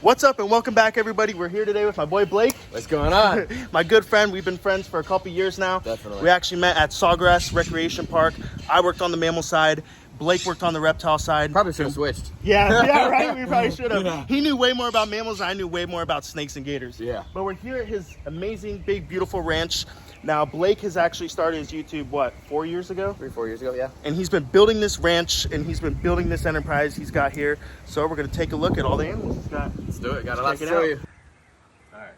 What's up and welcome back, everybody. We're here today with my boy Blake. What's going on? My good friend. We've been friends for a couple years now. Definitely. We actually met at Sawgrass Recreation Park. I worked on the mammal side. Blake worked on the reptile side. Probably should have switched. Yeah, right? We probably should have. Yeah. He knew way more about mammals. I knew way more about snakes and gators. Yeah. But we're here at his amazing, big, beautiful ranch. Now, Blake has actually started his YouTube, what, 4 years ago? 3-4 years ago, yeah. And he's been building this ranch, and he's been building this enterprise he's got here. So we're going to take a look at all the animals he's got. Let's do it. Got a lot to Check it show out. you. All right.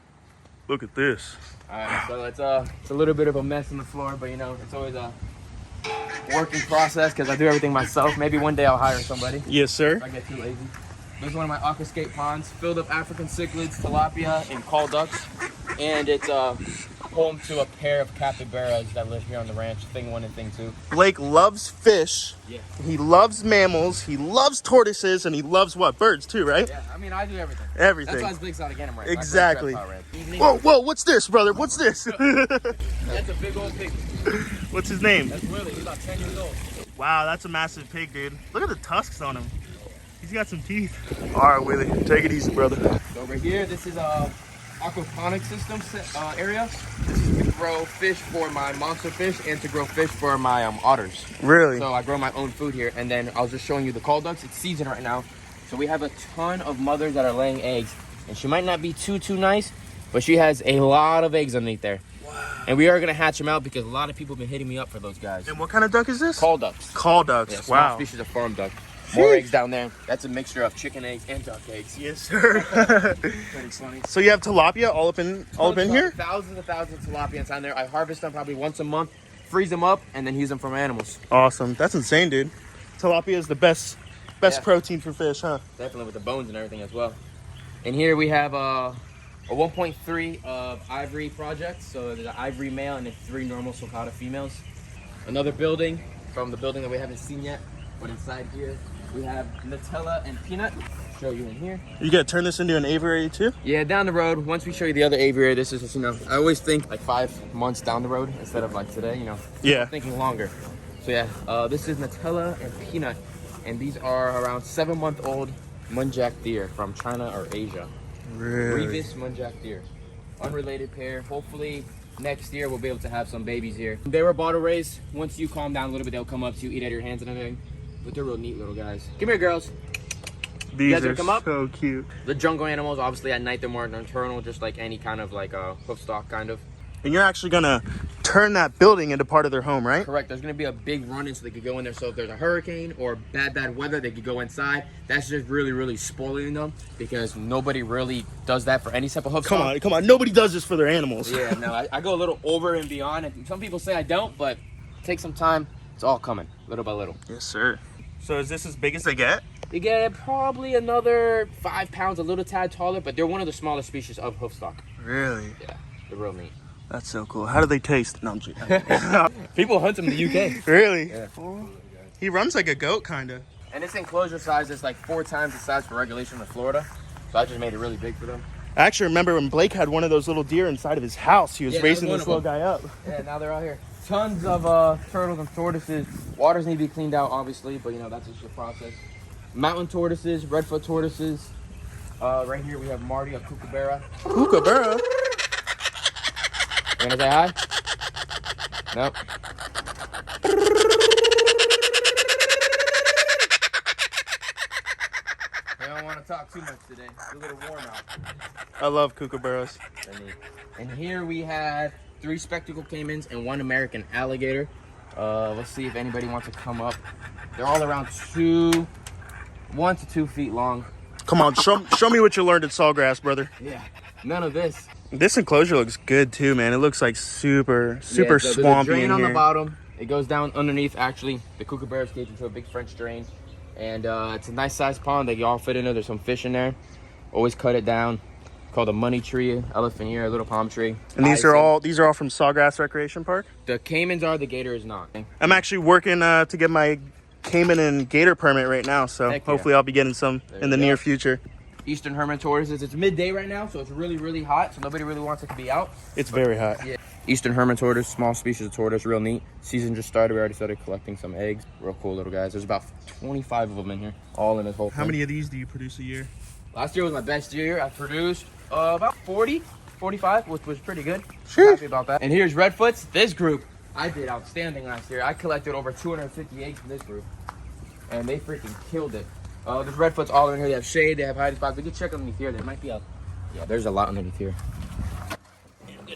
Look at this. All right. So it's a little bit of a mess on the floor, but you know it's always a working process because I do everything myself. Maybe one day I'll hire somebody Yes, sir. if I get too lazy. This is one of my aquascape ponds, filled up African cichlids, tilapia, and call ducks, and it's home to a pair of capybaras that live here on the ranch. Thing 1 and thing 2. Blake loves fish. Yeah. He loves mammals. He loves tortoises, and he loves what? Birds too, right? Yeah. I mean, I do everything. Everything. That's why Blake's out again. Right. Exactly. Evening. Whoa, whoa! What's this, brother? What's this? That's a big old pig. What's his name? That's Willie. He's about 10 years old. Wow, that's a massive pig, dude. Look at the tusks on him. He's got some teeth. All right, Willie, take it easy, brother. So over here, this is a aquaponic system area. This is to grow fish for my monster fish and to grow fish for my otters. Really? So I grow my own food here, and then I was just showing you the call ducks. It's season right now, so we have a ton of mothers that are laying eggs, and she might not be too nice, but she has a lot of eggs underneath there. Wow. And we are gonna hatch them out because a lot of people have been hitting me up for those guys. And what kind of duck is this? Call ducks. Call ducks. Yeah, small Wow. species of farm duck. More eggs down there. That's a mixture of chicken eggs and duck eggs. Yes, sir. Pretty funny. So you have tilapia all up in here? Thousands of tilapia inside there. I harvest them probably once a month, freeze them up, and then use them for my animals. Awesome. That's insane, dude. Tilapia is the best Yeah. protein for fish, huh? Definitely with the bones and everything as well. And here we have a 1.3 of ivory project. So there's an ivory male and then 3 normal sulcata females. Another building from the building that we haven't seen yet, but inside here we have Nutella and Peanut. Show you in here. You gotta turn this into an aviary too? Yeah, down the road, once we show you the other aviary, this is just, you know, I always think like 5 months down the road instead of like today, you know. Yeah. I'm thinking longer. So yeah, this is Nutella and Peanut, and these are around 7-month-old muntjac deer from China or Asia. Really? Brevis muntjac deer. Unrelated pair. Hopefully next year we'll be able to have some babies here. They were bottle raised. Once you calm down a little bit, they'll come up to you, eat out of your hands and everything. But they're real neat little guys. Come here, girls. These guys are gonna come up? so cute. The jungle animals, obviously at night they're more nocturnal, just like any kind of like hoof stock kind of. And you're actually gonna turn that building into part of their home, right? Correct. There's gonna be a big run-in so they could go in there. So if there's a hurricane or bad weather, they could go inside. That's just really spoiling them because nobody really does that for any type of hoof stock. Come on. Nobody does this for their animals. Yeah, no, I go a little over and beyond. And some people say I don't, but take some time. It's all coming, little by little. Yes, sir. So is this as big as they get? They get probably another 5 pounds, a little tad taller, but they're one of the smaller species of hoof stock. Really? Yeah, they're real neat. That's so cool. How do they taste? No, I'm joking. People hunt them in the UK. Really? Yeah. He runs like a goat, kind of. And this enclosure size is like 4 times the size for regulation in Florida. So I just made it really big for them. I actually remember when Blake had one of those little deer inside of his house. He was Yeah, that raising was this one little of guy up. Yeah, now they're out here. Tons of turtles and tortoises. Waters need to be cleaned out, obviously, but you know, that's just a process. Mountain tortoises, redfoot tortoises. Right here we have Marty, a kookaburra. Kookaburra? You wanna say hi? Nope. I don't want to talk too much today. It's a little warm out. I love kookaburras. And here we have 3 spectacled caimans and 1 American alligator. Let's see if anybody wants to come up. They're all around 1 to 2 feet long. Come on, show me what you learned at Sawgrass, brother. Yeah, none of this. This enclosure looks good too, man. It looks like super Yeah, swampy there's a drain in on here. the bottom. It goes down underneath, actually. The kookaburra's caged into a big French drain. And it's a nice sized pond. They can all fit in there. There's some fish in there. Always cut it down. Called a money tree, elephant ear, a little palm tree. And these are all from Sawgrass Recreation Park? The caimans are, the gator is not. I'm actually working to get my caiman and gator permit right now, so Heck yeah. hopefully I'll be getting some in the you go. near future. Eastern hermit tortoises. It's midday right now, so it's really hot. So nobody really wants it to be out. It's very hot. Yeah. Eastern hermit tortoise, small species of tortoise, real neat. Season just started. We already started collecting some eggs. Real cool little guys. There's about 25 of them in here, all in this whole How thing. many of these do you produce a year? Last year was my best year. I produced about 40, 45, which was pretty good. Sure. Happy about that. And here's Redfoots. This group, I did outstanding last year. I collected over 250 eggs from this group. And they freaking killed it. There's Redfoots all in here. They have shade, they have hiding spots. We can check underneath here. There might be a, yeah, there's a lot underneath here.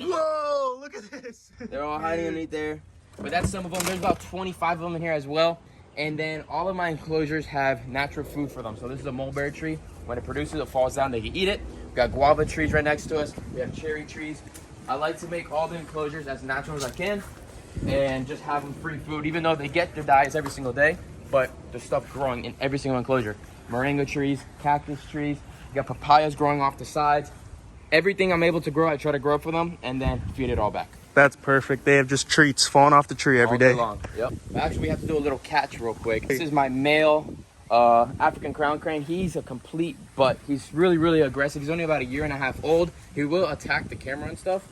Whoa, look at this. They're all hiding underneath there. But that's some of them. There's about 25 of them in here as well. And then all of my enclosures have natural food for them. So this is a mulberry tree. When it produces, it falls down, they can eat it. We got guava trees right next to us. We have cherry trees. I like to make all the enclosures as natural as I can and just have them free food, even though they get their diets every single day. But there's stuff growing in every single enclosure. Moringa trees, cactus trees. You got papayas growing off the sides. Everything I'm able to grow, I try to grow for them and then feed it all back. That's perfect. They have just treats falling off the tree every day. Long. Yep. Actually, we have to do a little catch real quick. This is my male African crown crane. He's a complete butt. He's really, really aggressive. He's only about 1.5 years old. He will attack the camera and stuff.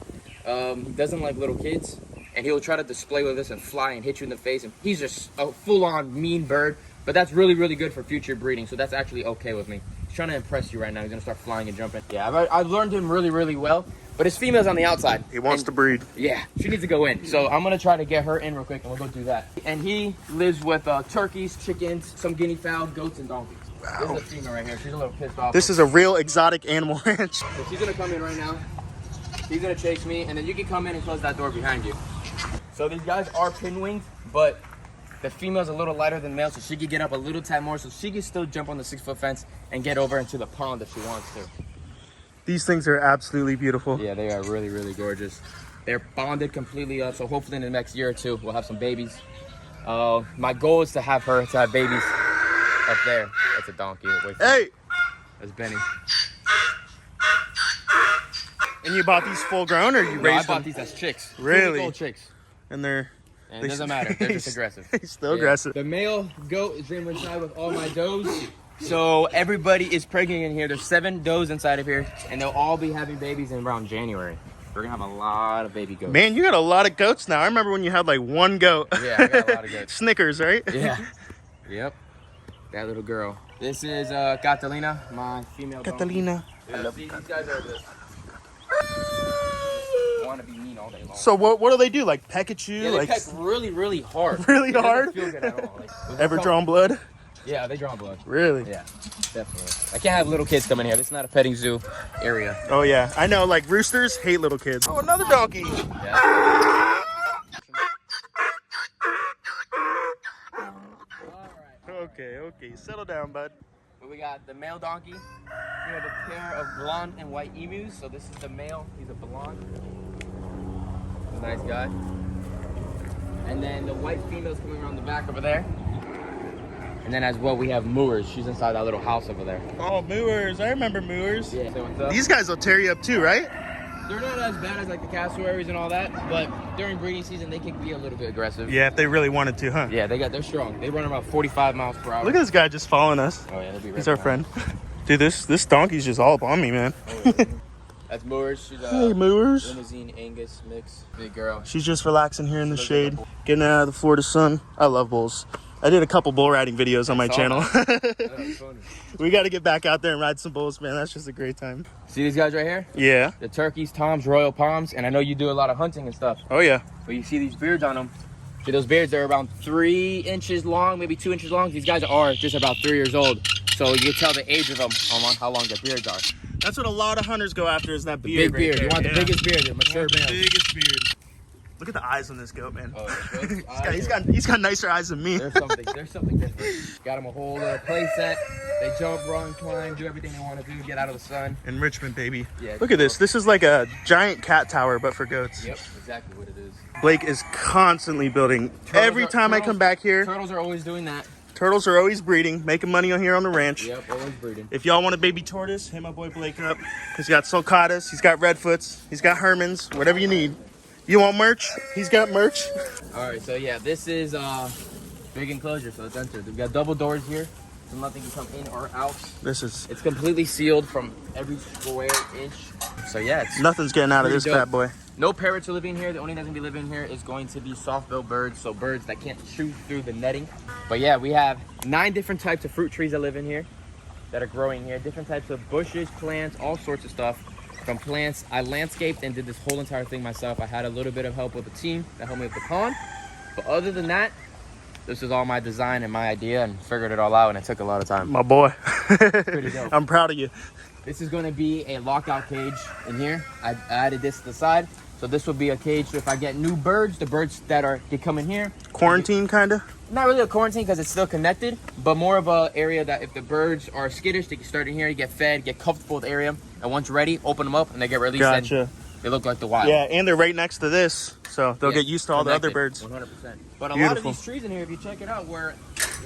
He doesn't like little kids. And he'll try to display with us and fly and hit you in the face. And he's just a full-on mean bird. But that's really, really good for future breeding. So that's actually okay with me. He's trying to impress you right now. He's going to start flying and jumping. Yeah, I've learned him really, really well. But his female's on the outside. He wants to breed. Yeah, she needs to go in. So I'm going to try to get her in real quick, and we'll go do that. And he lives with turkeys, chickens, some guinea fowl, goats, and donkeys. Wow. This is a female right here. She's a little pissed off. This is a real exotic animal ranch. So she's going to come in right now. She's going to chase me, and then you can come in and close that door behind you. So these guys are pinwinged, but the female's a little lighter than the male, so she could get up a little tad more, so she can still jump on the 6-foot fence and get over into the pond if she wants to. These things are absolutely beautiful. Yeah, they are really, really gorgeous. They're bonded completely up, so hopefully in the next year or two, we'll have some babies. My goal is to have her to have babies up there. That's a donkey. Hey! That's Benny. And you bought these full grown, or you raised them? I bought these as chicks. Really? Old chicks. And it doesn't matter. They're just aggressive. He's still aggressive. The male goat is in inside with all my does. So everybody is pregnant in here. There's 7 does inside of here, and they'll all be having babies in around January. We're gonna have a lot of baby goats. Man, you got a lot of goats now. I remember when you had like 1 goat. Yeah, I got a lot of goats. Snickers, right? Yeah. Yep. That little girl. This is Catalina, my female Catalina. Yeah, see, these guys are the... want to be mean all day long. So what do they do? Like peck at you? Yeah, they like peck really, really hard. Really hard? It doesn't feel good at all. Like, ever drawn blood? Yeah, they draw blood. Really? Yeah, definitely. I can't have little kids come in here. This is not a petting zoo area. Oh yeah, I know. Like roosters hate little kids. Oh, another donkey. Yeah. Okay. Settle down, bud. We got the male donkey. We have a pair of blonde and white emus. So this is the male. He's a blonde. He's a nice guy. And then the white female's coming around the back over there. And then as well, we have Moors. She's inside that little house over there. Oh, Moors. I remember Moors. Yeah. So what's up? These guys will tear you up too, right? They're not as bad as like the cassowaries and all that, but during breeding season, they can be a little bit aggressive. Yeah, if they really wanted to, huh? Yeah, they're strong. They run about 45 miles per hour. Look at this guy just following us. Oh yeah, he's our friend. Dude, this donkey's just all up on me, man. Oh, yeah. That's Moors. She's hey, Moors. Limousine Angus mix. Big girl. She's just relaxing here in the shade, getting out of the Florida sun. I love bulls. I did a couple bull riding videos on my channel. We got to get back out there and ride some bulls, man. That's just a great time. See these guys right here? Yeah. The turkeys, toms, royal palms, and I know you do a lot of hunting and stuff. Oh, yeah. But you see these beards on them. See those beards, they're around 3 inches long, maybe 2 inches long. These guys are just about 3 years old. So you can tell the age of them on how long their beards are. That's what a lot of hunters go after, is that beard. Big beard. Right, you want the biggest beard, the mature male. Biggest beard. Look at the eyes on this goat, man. Oh, he's got nicer eyes than me. There's something different. Got them a whole play set. They jump, run, climb, do everything they want to do, get out of the sun. Enrichment, baby. Yeah. Look at this. This is like a giant cat tower, but for goats. Yep, exactly what it is. Blake is constantly building. Every time I come back here. Turtles are always doing that. Turtles are always breeding, making money on here on the ranch. Yep, always breeding. If y'all want a baby tortoise, hit my boy Blake up. He's got sulcatas, he's got redfoots, he's got Hermans, whatever you need. You want merch? He's got merch. All right, so yeah, this is big enclosure, so let's enter. We've got double doors here, so nothing can come in or out. It's completely sealed from every square inch. So yeah, nothing's getting out of this bad boy. No parrots are living here. The only thing that's gonna be living here is going to be soft-billed birds, so birds that can't shoot through the netting. But yeah, we have 9 different types of fruit trees that live in here. that are growing here. Different types of bushes, plants, all sorts of stuff. From plants, I landscaped and did this whole entire thing myself. I had a little bit of help with the team that helped me with the pond. But other than that, this is all my design and my idea, and figured it all out, and it took a lot of time. My boy. Pretty dope. I'm proud of you. This is going to be a lockout cage in here. I added this to the side. So this will be a cage so if I get new birds, the birds that come in here. Quarantine, kind of? Not really a quarantine because it's still connected, but more of a area that if the birds are skittish, they can start in here, you get fed, get comfortable with the area, and once ready, open them up and they get released. Gotcha. They look like the wild. Yeah, and they're right next to this, so they'll get used to all the other birds. 100%. But a lot of Beautiful. these trees in here, if you check it out, were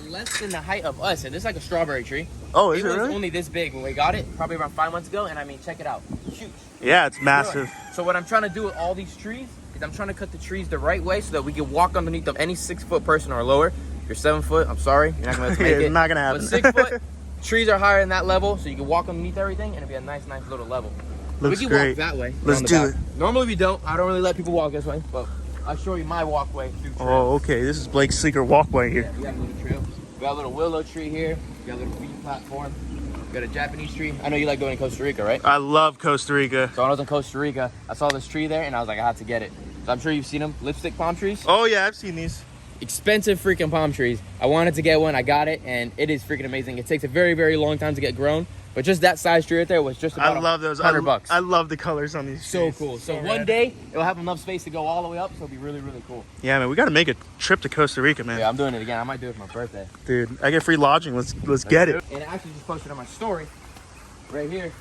less than the height of us. And this is like a strawberry tree. Oh, is it was really? only this big when we got it, probably around 5 months ago. And I mean, check it out. Huge. Yeah, it's massive. So what I'm trying to do with all these trees is I'm trying to cut the trees the right way so that we can walk underneath them. Any 6-foot person or lower. If you're 7 foot, I'm sorry. You're not going to make it. It's not going to happen. But 6 foot, trees are higher than that level, so you can walk underneath everything, and it'll be a nice little level. Looks we can great. walk that way. Let's do it. Normally we don't. I don't really let people walk this way, but I'll show you my walkway through trails. Oh, okay. This is Blake's secret walkway here. Yeah, we got a little trail. We got a little willow tree here. We got a little feed platform. We got a Japanese tree. I know you like going to Costa Rica, right? I love Costa Rica. So when I was in Costa Rica, I saw this tree there, and I was like, I had to get it. So I'm sure you've seen them. Lipstick palm trees. Oh, yeah, I've seen these. Expensive freaking palm trees. I wanted to get one. I got it, and it is freaking amazing. It takes a very, very long time to get grown. But just that size tree right there was just about I love those. $100. I love the colors on these So trees. cool. So one rad. day it'll have enough space to go all the way up, so it'll be really, really cool. Yeah, man, we got to make a trip to Costa Rica, man. Yeah, I'm doing it again. I might do it for my birthday. Dude, I get free lodging. Let's get it. And I actually just posted on my story right here.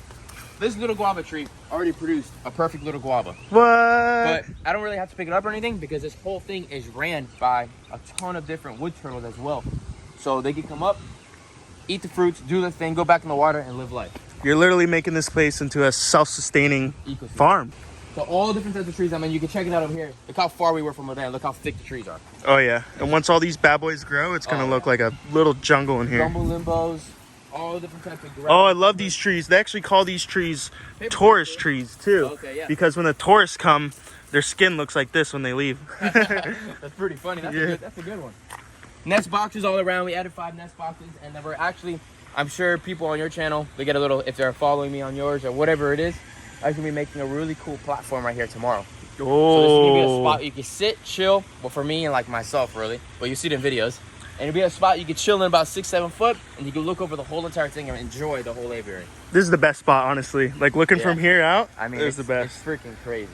This little guava tree already produced a perfect little guava. What? But I don't really have to pick it up or anything because this whole thing is ran by a ton of different wood turtles as well. So they can come up, eat the fruits, do their thing, go back in the water, and live life. You're literally making this place into a self-sustaining Ecosystem. farm. So all different types of trees. I mean, you can check it out over here. Look how far we were from over there. Look how thick the trees are. Oh, yeah. And once all these bad boys grow, it's going to look like a little jungle in here. Jumbo limbos, all different types of grass. Oh, I love these trees. They actually call these trees tourist trees, too. Okay, yeah. Because when the tourists come, their skin looks like this when they leave. That's pretty funny. That's a good one. Nest boxes all around. We added 5 nest boxes, and then we're actually, I'm sure people on your channel, they get a little, if they're following me on yours or whatever it is, I'm going to be making a really cool platform right here tomorrow. Oh. So this is going to be a spot you can sit, chill, well, for me and like myself, really, but you see it in videos. And it'll be a spot you can chill in about 6-7 foot, and you can look over the whole entire thing and enjoy the whole aviary. This is the best spot, honestly. Like, looking from here out, I mean, it's the best. It's freaking crazy.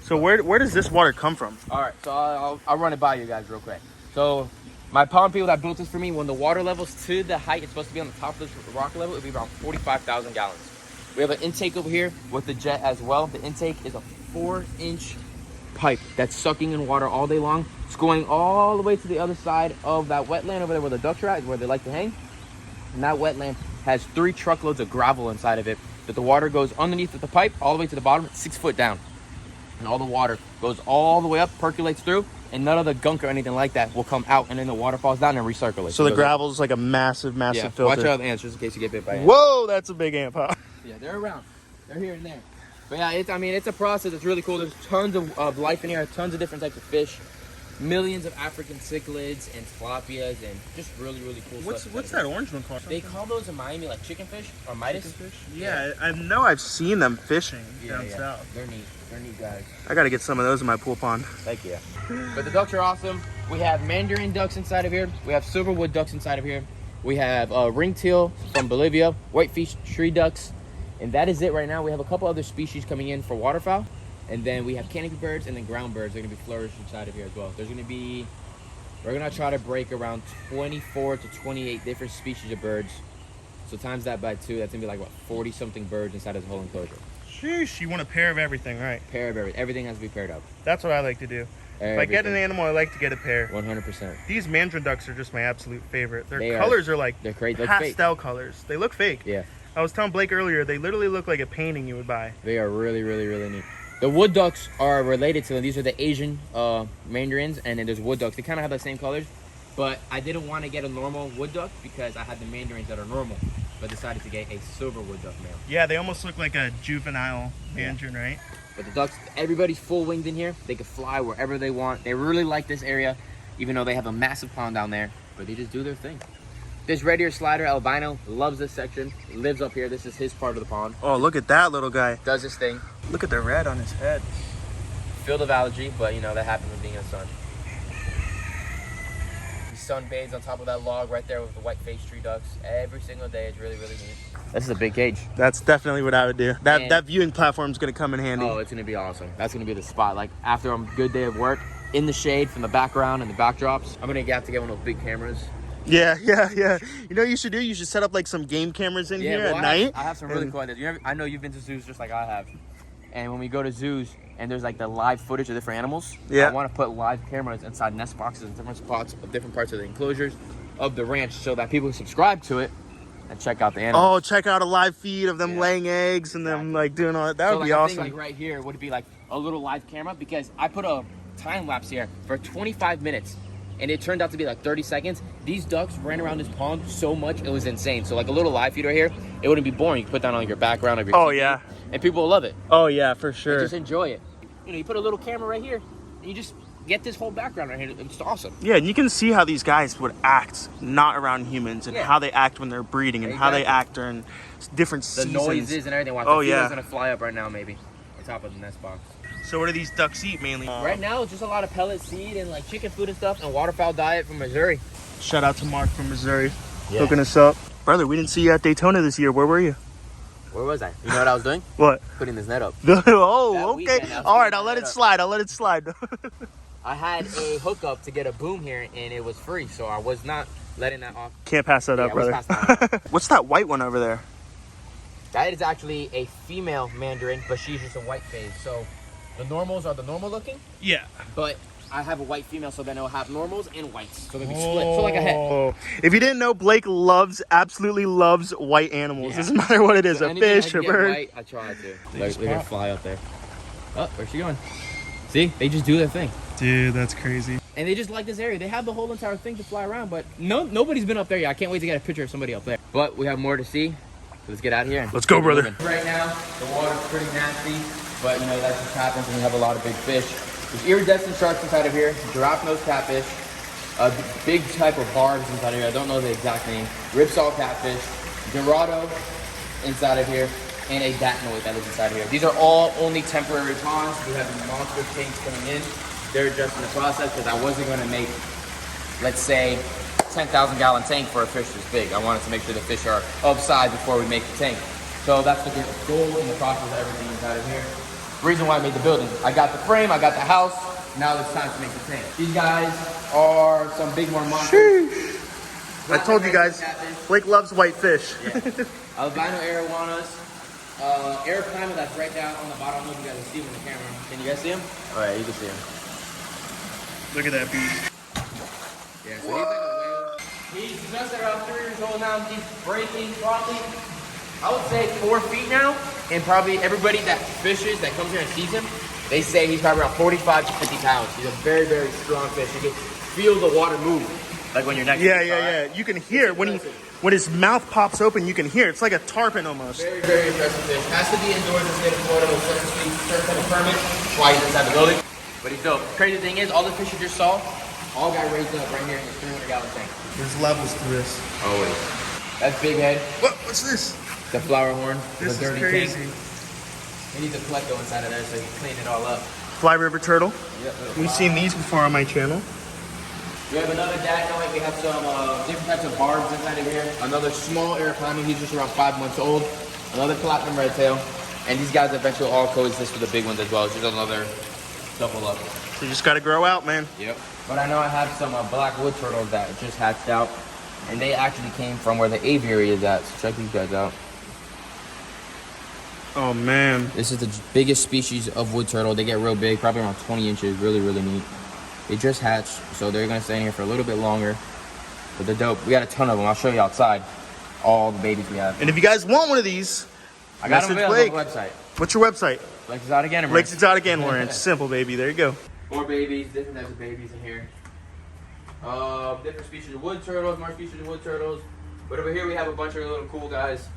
So where does this water come from? All right, so I'll run it by you guys real quick. So my pond people that built this for me, when the water level's to the height it's supposed to be on the top of this rock level, it'll be around 45,000 gallons. We have an intake over here with the jet as well. The intake is a 4-inch pipe that's sucking in water all day long. It's going all the way to the other side of that wetland over there where the ducks are at, is where they like to hang. And that wetland has 3 truckloads of gravel inside of it that the water goes underneath the pipe all the way to the bottom, 6 foot down. And all the water goes all the way up, percolates through, and none of the gunk or anything like that will come out, and then the water falls down and recirculates. So the gravel is like a massive filter. Watch out the ants just in case you get bit by ants. Whoa, that's a big ant, huh? Yeah, they're around. They're here and there. But yeah, it's a process. It's really cool. There's tons of life in here, tons of different types of fish, millions of African cichlids and tilapias, and just really, really cool stuff. What's that orange one called? They call those in Miami like chicken fish or midas. Fish? Yeah, I know I've seen them fishing down south. They're neat. They're neat guys. I gotta get some of those in my pool pond. Thank you. But the ducks are awesome. We have mandarin ducks inside of here. We have silverwood ducks inside of here. We have ringtail from Bolivia, whitefish tree ducks. And that is it right now. We have a couple other species coming in for waterfowl. And then we have canopy birds and then ground birds. They're going to be flourishing inside of here as well. We're going to try to break around 24 to 28 different species of birds. So times that by 2, that's going to be like, what, 40-something birds inside of the whole enclosure. Sheesh, you want a pair of everything, right? Pair of everything. Everything has to be paired up. That's what I like to do. If I get an animal, I like to get a pair. 100%. These mandarin ducks are just my absolute favorite. Their They colors are like they're crazy. pastel colors. They look fake. Yeah. I was telling Blake earlier, they literally look like a painting you would buy. They are really, really, really neat. The wood ducks are related to them. These are the Asian mandarins, and then there's wood ducks. They kind of have the same colors, but I didn't want to get a normal wood duck because I had the mandarins that are normal, but decided to get a silver wood duck male. Yeah, they almost look like a juvenile mandarin, right? But the ducks, everybody's full winged in here. They can fly wherever they want. They really like this area, even though they have a massive pond down there, but they just do their thing. This red ear slider albino loves this section, lives up here. This is his part of the pond. Oh, look at that little guy. Does his thing. Look at the red on his head. Field of allergy, but you know, that happens with being in the sun. He sunbathes on top of that log right there with the white-faced tree ducks every single day. It's really, really neat. This is a big cage. That's definitely what I would do. That viewing platform's gonna come in handy. Oh, it's gonna be awesome. That's gonna be the spot. Like after a good day of work, in the shade from the background and the backdrops, I'm gonna have to get one of those big cameras. Yeah. You know what you should do? You should set up like some game cameras in here at night. I have some really cool ideas. I know you've been to zoos just like I have. And when we go to zoos and there's like the live footage of different animals, I want to put live cameras inside nest boxes in different spots of different parts of the enclosures of the ranch so that people can subscribe to it and check out the animals. Oh, check out a live feed of them laying eggs and them like doing all that. That would be awesome. Like right here would be like a little live camera because I put a time lapse here for 25 minutes and it turned out to be like 30 seconds. These ducks ran around this pond so much, it was insane. So like a little live feed right here, it wouldn't be boring. You can put that on your background of your TV, and people will love it. Oh yeah, for sure. And just enjoy it. You know, you put a little camera right here and you just get this whole background right here. It's awesome. Yeah, and you can see how these guys would act not around humans and how they act when they're breeding and how they act during different seasons. The noises and everything. Watch, the female's gonna fly up right now maybe on top of the nest box. So what do these ducks eat mainly? Right now, it's just a lot of pellet seed and like chicken food and stuff and waterfowl diet from Missouri. Shout out to Mark from Missouri, hooking us up. Brother, we didn't see you at Daytona this year. Where were you? Where was I? You know what I was doing? What? Putting this net up. Oh, okay. All right, I'll let it slide. I had a hookup to get a boom here and it was free, so I was not letting that off. Can't pass that up, brother. What's that white one over there? That is actually a female mandarin, but she's just a white phase. So the normals are the normal looking. Yeah. But I have a white female, so then it'll have normals and whites. So they'll be split. So like a head. If you didn't know, Blake absolutely loves white animals. Yeah. Doesn't matter what it is, so a fish, a bird. White, I try to. They're gonna fly up there. Oh, where's she going? See, they just do their thing. Dude, that's crazy. And they just like this area. They have the whole entire thing to fly around, but nobody's been up there yet. I can't wait to get a picture of somebody up there. But we have more to see. Let's get out of here. Let's go, brother. Right now, the water's pretty nasty, but you know, that just happens when you have a lot of big fish. There's iridescent sharks inside of here, giraffe-nose catfish, a big type of barbs inside of here. I don't know the exact name. Ripsaw catfish, dorado inside of here, and a datnoid that is inside of here. These are all only temporary ponds. We have these monster tanks coming in. They're just in the process because I wasn't going to make, let's say, 10,000 gallon tank for a fish this big. I wanted to make sure the fish are of size before we make the tank. So that's the goal in the process of everything inside of here. Reason why I made the building. I got the frame, I got the house. Now it's time to make the tank. These guys are some big more monsters. I told you guys, Blake loves white fish. Yeah. Albino arowanas. Aeroprima that's right down on the bottom. I don't know if you guys can see him in the camera. Can you guys see him? Oh yeah, you can see him. Look at that beast. Yeah, so he's like a whale. He's just around 3 years old now. He's breaking probably, I would say 4 feet now. And probably everybody that fishes, that comes here and sees him, they say he's probably around 45 to 50 pounds. He's a very, very strong fish. You can feel the water move, like when you're next to him. Yeah. You can hear it. When his mouth pops open, you can hear it. It's like a tarpon almost. Very, very impressive fish. Has to be indoors in the state of Florida with certain type of permit. That's why he's inside the building. But he's dope. Crazy thing is, all the fish you just saw, all got raised up right here in this 300 gallon tank. There's levels to this. Always. That's big head. What's this? The flower horn. This the dirty is crazy. tank. He needs a plecto inside of there so he can clean it all up. Fly river turtle. Yep. We've seen these before on my channel. We have another datnoid. We have some different types of barbs inside of here. Another small aeroprima. He's just around 5 months old. Another platinum red tail. And these guys eventually all coexist with the big ones as well. It's just another double up. So you just got to grow out, man. Yep. But I know I have some black wood turtles that just hatched out. And they actually came from where the aviary is at. So check these guys out. Oh, man. This is the biggest species of wood turtle. They get real big, probably around 20 inches. Really, really neat. They just hatched, so they're going to stay in here for a little bit longer. But they're dope. We got a ton of them. I'll show you outside all the babies we have. And if you guys want one of these, I got them available on the website. What's your website? Blake's Exotic Animal. Blake's Exotic Animal Ranch. Simple, baby. There you go. More babies, different types of babies in here. Different species of wood turtles, more species of wood turtles. But over here we have a bunch of little cool guys.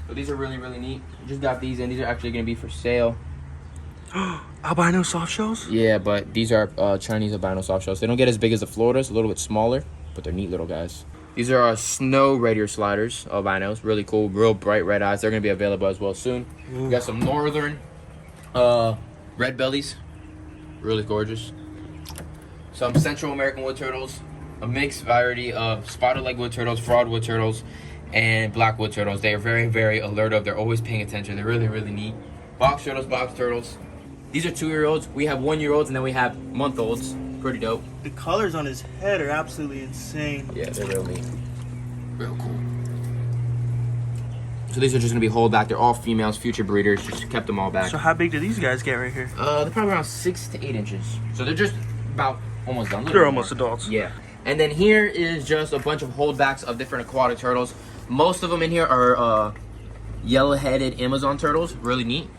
So these are really, really neat. We just got these in. These are actually going to be for sale. Albino soft shells? Yeah, but these are Chinese albino soft shells. They don't get as big as the Floridas, a little bit smaller, but they're neat little guys. These are our snow reindeer sliders, albinos. Really cool, real bright red eyes. They're gonna be available as well soon. We got some northern red bellies, really gorgeous. Some Central American wood turtles, a mixed variety of spotted leg wood turtles, fraud wood turtles, and black wood turtles. They are very, very alert of. They're always paying attention. They're really, really neat. Box turtles, box turtles. These are 2-year-olds. We have 1-year-olds, and then we have month-olds. Pretty dope. The colors on his head are absolutely insane. Yeah, they're real neat. Real cool. So these are just gonna be hold back. They're all females, future breeders. Just kept them all back. So how big do these guys get right here? They're probably around 6 to 8 inches. So they're just about almost done. They're almost adults. Yeah. And then here is just a bunch of holdbacks of different aquatic turtles. Most of them in here are yellow-headed Amazon turtles. Really neat.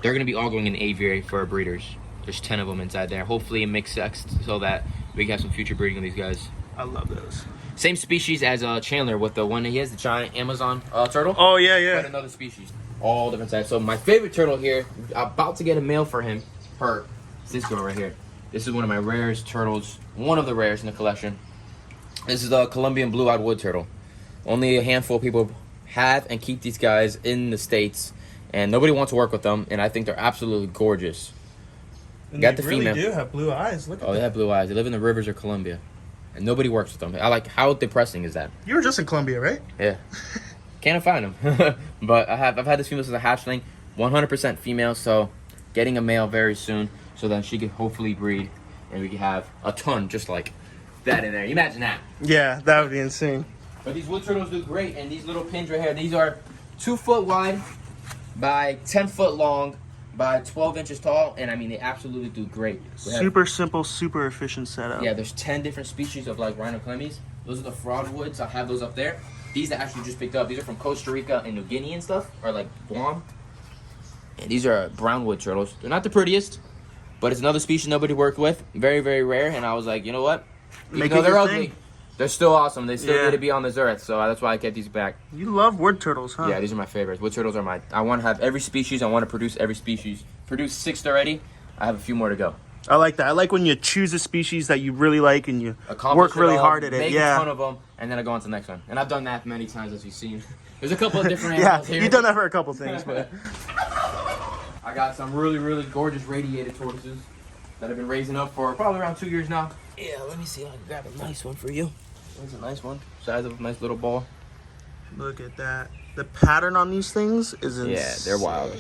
They're gonna be all going in aviary for our breeders. There's 10 of them inside there. Hopefully it makes sex so that we can have some future breeding of these guys. I love those. Same species as Chandler with the one that he has, the giant Amazon turtle. Oh, yeah. But another species. All different types. So my favorite turtle here, I'm about to get a male for him. Her. It's this girl right here. This is one of my rarest turtles. One of the rarest in the collection. This is the Colombian blue-eyed wood turtle. Only a handful of people have and keep these guys in the States. And nobody wants to work with them. And I think they're absolutely gorgeous. And Got they the really female. do have blue eyes. Look at Oh, they that. have blue eyes. They live in the rivers of Colombia. And nobody works with them. I like, how depressing is that? You were just in Colombia, right? Yeah. Can't find them. But I've had this female since a hatchling. 100% female, so getting a male very soon. So then she could hopefully breed. And we could have a ton just like that in there. You imagine that. Yeah, that would be insane. But these wood turtles do great. And these little pins right here, these are 2 foot wide by 10 foot long by 12 inches tall. And I mean, they absolutely do great. Super simple, super efficient setup. Yeah, there's 10 different species of like rhinoclemmies. Those are the fraud woods. I have those up there. These that actually just picked up. These are from Costa Rica and New Guinea and stuff, or like Guam. And these are brown wood turtles. They're not the prettiest, but it's another species nobody worked with. Very, very rare. And I was like, you know what? Even though they're ugly, they're still awesome. They still need to be on this earth. So that's why I kept these back. You love wood turtles, huh? Yeah, these are my favorites. Wood turtles are my. I want to have every species. I want to produce every species. Produced 6 already. I have a few more to go. I like that. I like when you choose a species that you really like and you Accomplish work really all, hard at it. Make Yeah. a ton of them, and then I go on to the next one. And I've done that many times, as you've seen. There's a couple of different Yeah, animals here. you've done that for a couple things, but I got some really, really gorgeous radiated tortoises that I've been raising up for probably around 2 years now. Yeah, let me see if I can grab a nice one for you. There's a nice one. Size of a nice little ball. look at that. The pattern on these things is insane. Yeah, they're wild.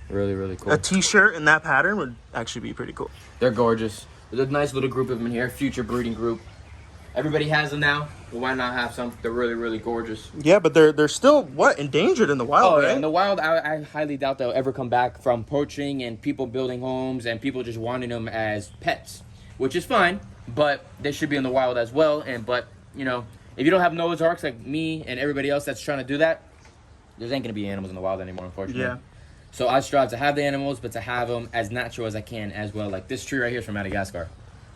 Really, really cool. A t-shirt in that pattern would actually be pretty cool. They're gorgeous. There's a nice little group of them in here. Future breeding group. Everybody has them now, but why not have some? They're really, really gorgeous. Yeah, but they're still, what, endangered in the wild, Oh, right? yeah. In the wild, I highly doubt they'll ever come back from poaching and people building homes and people just wanting them as pets, which is fine, but they should be in the wild as well. But, you know, if you don't have Noah's Arks like me and everybody else that's trying to do that, there ain't going to be animals in the wild anymore, unfortunately. Yeah. So I strive to have the animals, but to have them as natural as I can as well. Like this tree right here is from Madagascar.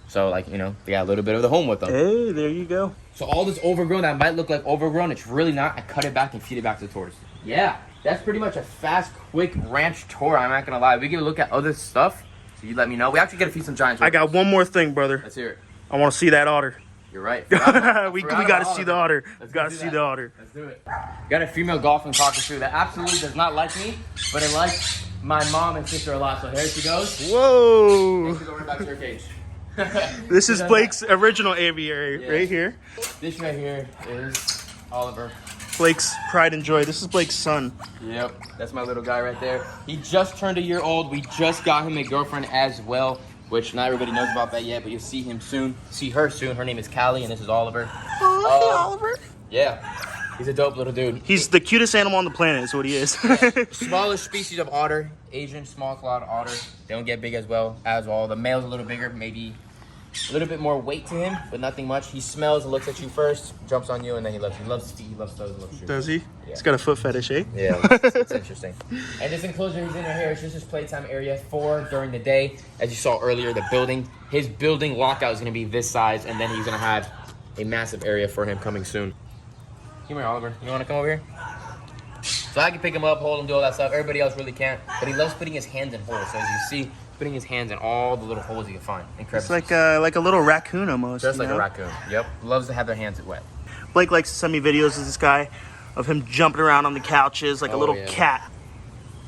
So, like, you know, they got a little bit of the home with them. Hey, there you go. So all this overgrown that might look like overgrown, it's really not. I cut it back and feed it back to the tortoise. Yeah, that's pretty much a fast, quick ranch tour. I'm not going to lie. We can look at other stuff, so you let me know. We actually got to feed some giant tortoises. I got one more thing, brother. Let's hear it. I want to see that otter. You're right. we got to see the otter. Let's Got to see the otter. Let's do it. Got a female golfing cockatoo that absolutely does not like me, but it likes my mom and sister a lot. So here she goes. Whoa. And she go right back to her cage. This is Blake's original aviary right here. This right here is Oliver. Blake's pride and joy. This is Blake's son. Yep, that's my little guy right there. He just turned a year old. We just got him a girlfriend as well, which not everybody knows about that yet, but you'll see him soon. See her soon. Her name is Callie, and this is Oliver. Oh, Oliver. Yeah, he's a dope little dude. He's the cutest animal on the planet is what he is. Smallest species of otter, Asian small-clawed otter. They don't get big as well as all. The male's a little bigger, maybe a little bit more weight to him, but nothing much. He smells and looks at you first, jumps on you, and then he loves you. He loves feet, he loves toes, he loves shoes. Does he? Yeah. He's got a foot fetish, eh? Yeah, it's interesting. And this enclosure he's in right here is just his playtime area for during the day. As you saw earlier, the building, his building lockout is going to be this size, and then he's going to have a massive area for him coming soon. Come here, Oliver. You want to come over here? So I can pick him up, hold him, do all that stuff. Everybody else really can't. But he loves putting his hands in holes. So as you see, putting his hands in all the little holes he can find. It's like a little raccoon almost. Just like a raccoon. Yep. Loves to have their hands wet. Blake likes to send me videos of this guy, of him jumping around on the couches like a little cat.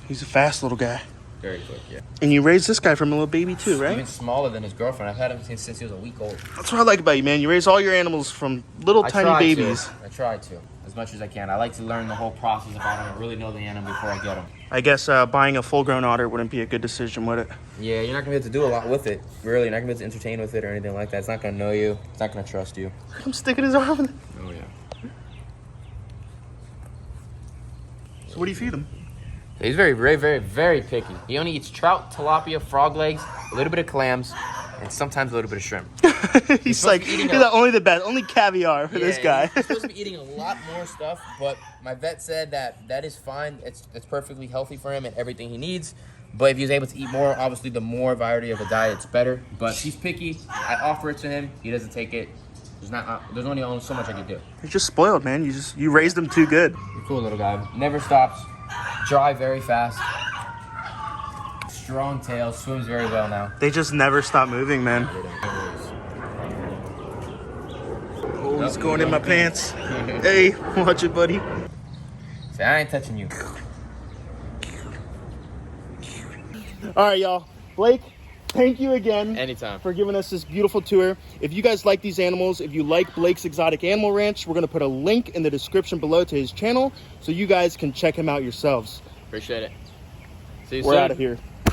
He's a fast little guy. Very quick, yeah. And you raised this guy from a little baby too, right? Even smaller than his girlfriend. I've had him since he was a week old. That's what I like about you, man. You raise all your animals from little tiny babies. I try to, as much as I can. I like to learn the whole process about him and really know the animal before I get him. I guess buying a full-grown otter wouldn't be a good decision, would it? Yeah, you're not going to be able to do a lot with it. Really, you're not going to be able to entertain with it or anything like that. It's not going to know you. It's not going to trust you. I'm sticking his arm in it. Oh, yeah. So what do you feed him? He's very, very, very, very picky. He only eats trout, tilapia, frog legs, a little bit of clams, and sometimes a little bit of shrimp. he's like, only the best, only caviar for this guy. He's supposed to be eating a lot more stuff, but my vet said that is fine. It's perfectly healthy for him and everything he needs. But if he's able to eat more, obviously the more variety of a diet, it's better. But he's picky. I offer it to him. He doesn't take it. There's only so much I can do. He's just spoiled, man. You raised him too good. You're a cool little guy. Never stops. Dry very fast. Strong tail. Swims very well now. They just never stop moving, man. Oh, he's going in my pants. Hey, watch it, buddy. Say, I ain't touching you. All right, y'all. Blake, thank you again. Anytime. For giving us this beautiful tour. If you guys like these animals, if you like Blake's Exotic Animal Ranch, we're going to put a link in the description below to his channel so you guys can check him out yourselves. Appreciate it. See you soon. We're out of here.